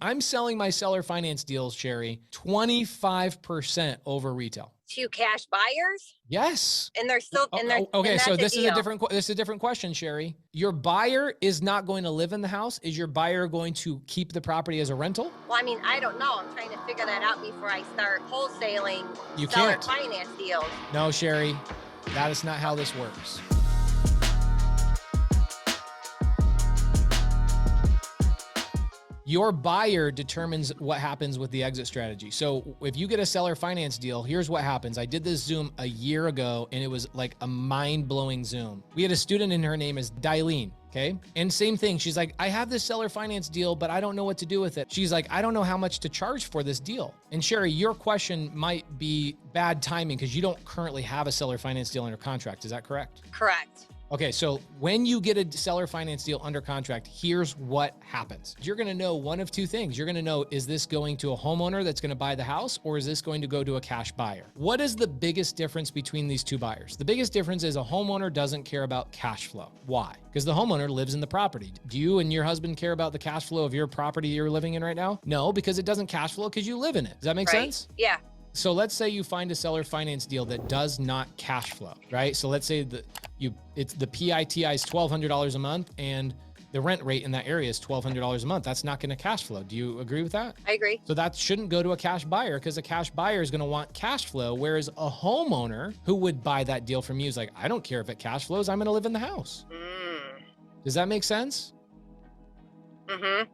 I'm selling my seller finance deals, Sherry, 25% over retail. To cash buyers? Yes. And they're still, okay. So this is a different question, Sherry. Your buyer is not going to live in the house. Is your buyer going to keep the property as a rental? Well, I mean, I don't know. I'm trying to figure that out before I start wholesaling You seller can't. finance deals. No, Sherry, that is not how this works. Your buyer determines what happens with the exit strategy. So if you get a seller finance deal, here's what happens. I did this Zoom a year ago and it was like a mind-blowing Zoom. We had a student and her name is Dailene. Okay. And same thing. She's like, I have this seller finance deal, but I don't know what to do with it. She's like, I don't know how much to charge for this deal. And Sherry, your question might be bad timing because you don't currently have a seller finance deal under contract. Is that correct? Correct. Okay, so when you get a seller finance deal under contract, here's what happens. You're gonna know one of two things. You're gonna know, is this going to a homeowner that's gonna buy the house, or is this going to go to a cash buyer? What is the biggest difference between these two buyers? The biggest difference is a homeowner doesn't care about cash flow. Why? Because the homeowner lives in the property. Do you and your husband care about the cash flow of your property you're living in right now? No, because it doesn't cash flow because you live in it. Does that make sense? Yeah. So let's say you find a seller finance deal that does not cash flow, right? So let's say that it's the PITI is $1,200 a month and the rent rate in that area is $1,200 a month. That's not going to cash flow. Do you agree with that? I agree. So that shouldn't go to a cash buyer because a cash buyer is going to want cash flow, whereas a homeowner who would buy that deal from you is like, I don't care if it cash flows. I'm going to live in the house. Does that make sense? Mm-hmm.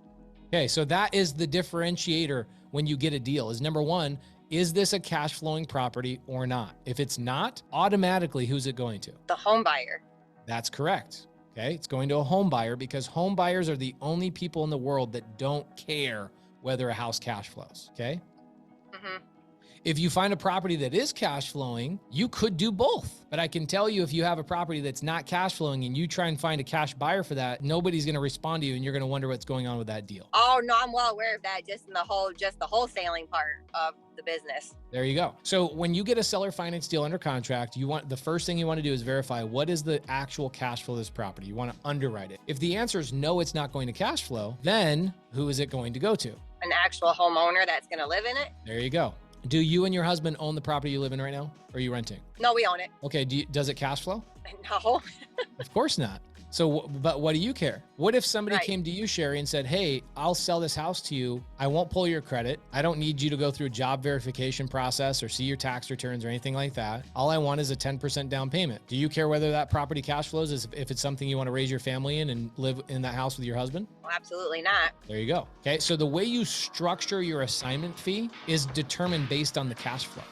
Okay, so that is the differentiator when you get a deal is number one, is this a cash flowing property or not? If it's not, automatically, who's it going to? The home buyer. That's correct. Okay. It's going to a home buyer because home buyers are the only people in the world that don't care whether a house cash flows. Okay. Mm-hmm. If you find a property that is cash flowing, you could do both. But I can tell you, if you have a property that's not cash flowing and you try and find a cash buyer for that, nobody's going to respond to you and you're going to wonder what's going on with that deal. Oh, no, I'm well aware of that. Just the wholesaling part of the business. There you go. So when you get a seller finance deal under contract, the first thing you want to do is verify what is the actual cash flow of this property. You want to underwrite it. If the answer is no, it's not going to cash flow, then who is it going to go to? An actual homeowner that's going to live in it. There you go. Do you and your husband own the property you live in right now? Or are you renting? No, we own it. Okay. Does it cash flow? No. Of course not. So, but what do you care? What if somebody came to you, Sherry, and said, hey, I'll sell this house to you. I won't pull your credit. I don't need you to go through a job verification process or see your tax returns or anything like that. All I want is a 10% down payment. Do you care whether that property cash flows if it's something you want to raise your family in and live in that house with your husband? Well, absolutely not. There you go. Okay. So the way you structure your assignment fee is determined based on the cash flow.